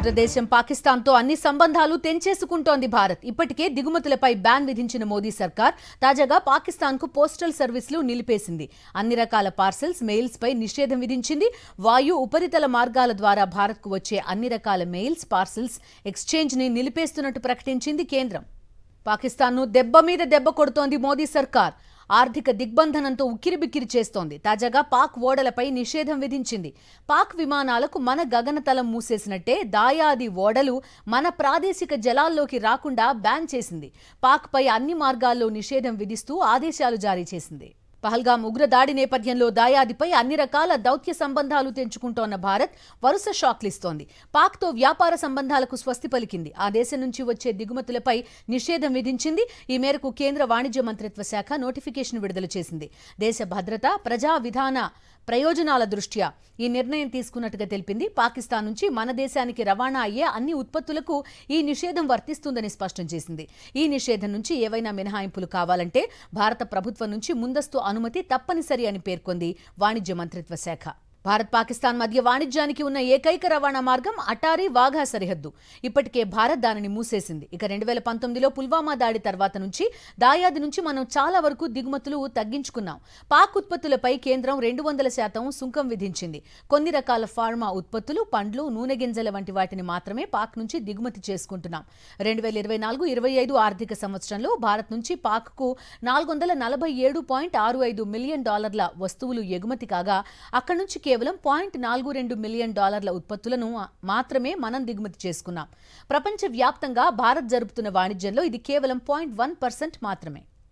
మిత్రదేశం పాకిస్తాన్తో అన్ని సంబంధాలు తెంచేసుకుంటోంది భారత్. ఇప్పటికే దిగుమతులపై బ్యాన్ విధించిన మోదీ సర్కార్ తాజాగా పాకిస్తాన్కు పోస్టల్ సర్వీసులు నిలిపేసింది. అన్ని రకాల పార్సెల్స్, మెయిల్స్ పై నిషేధం విధించింది. వాయు, ఉపరితల మార్గాల ద్వారా భారత్కు వచ్చే అన్ని రకాల మెయిల్స్, పార్సెల్స్ ఎక్స్చేంజ్ ని నిలిపేస్తున్నట్టు ప్రకటించింది కేంద్రం. పాకిస్తాన్ను దెబ్బ మీద దెబ్బ కొడుతోంది మోదీ సర్కార్. ఆర్థిక దిగ్బంధనంతో ఉక్కిరిబిక్కిరి చేస్తోంది. తాజాగా పాక్ ఓడలపై నిషేధం విధించింది. పాక్ విమానాలకు మన గగనతలం మూసేసినట్టే దాయాది ఓడలు మన ప్రాదేశిక జలాల్లోకి రాకుండా బ్యాన్ చేసింది. పాక్ పై అన్ని మార్గాల్లో నిషేధం విధిస్తూ ఆదేశాలు జారీ చేసింది. పహల్గాం ఉగ్రదాడి నేపథ్యంలో దాయాదిపై అన్ని రకాల దౌత్య సంబంధాలు తెంచుకుంటోన్న భారత్ వరుస షాక్లిస్తోంది. పాక్తో వ్యాపార సంబంధాలకు స్వస్తి పలికింది. ఆ దేశం నుంచి వచ్చే దిగుమతులపై నిషేధం విధించింది. ఈ మేరకు కేంద్ర వాణిజ్య మంత్రిత్వ శాఖ నోటిఫికేషన్ విడుదల చేసింది. దేశ భద్రత, ప్రజా విధాన ప్రయోజనాల దృష్ట్యా ఈ నిర్ణయం తీసుకున్నట్టుగా తెలిపింది. పాకిస్తాన్ నుంచి మన దేశానికి రవాణా అయ్యే అన్ని ఉత్పత్తులకు ఈ నిషేధం వర్తిస్తుందని స్పష్టం చేసింది. ఈ నిషేధం నుంచి ఏవైనా మినహాయింపులు కావాలంటే భారత ప్రభుత్వం నుంచి ముందస్తు అనుమతి తప్పనిసరి అని పేర్కొంది వాణిజ్య మంత్రిత్వ శాఖ. భారత్ పాకిస్తాన్ మధ్య వాణిజ్యానికి ఉన్న ఏకైక రవాణా మార్గం అటారీ వాఘా సరిహద్దు. ఇప్పటికే భారత్ దానిని మూసేసింది. ఇక 2019లో పుల్వామా దాడి తర్వాత నుంచి దాయాది నుంచి మనం చాలా వరకు దిగుమతులు తగ్గించుకున్నాం. పాక్ ఉత్పత్తులపై కేంద్రం 200% సుంకం విధించింది. కొన్ని రకాల ఫార్మా ఉత్పత్తులు, పండ్లు, నూనె గింజల వంటి వాటిని మాత్రమే పాక్ నుంచి దిగుమతి చేసుకుంటున్నాం. 2024-25 ఆర్థిక సంవత్సరంలో భారత్ నుంచి పాక్కు $447.65 మిలియన్ వస్తువులు ఎగుమతి కాగా అక్కడి నుంచి కేవలం $0.42 మిలియన్ ఉత్పత్తులను మాత్రమే మనం దిగుమతి చేసుకున్నాం. ప్రపంచ వ్యాప్తంగా భారత్ జరుపుతున్న వాణిజ్యంలో ఇది కేవలం 0.1% మాత్రమే.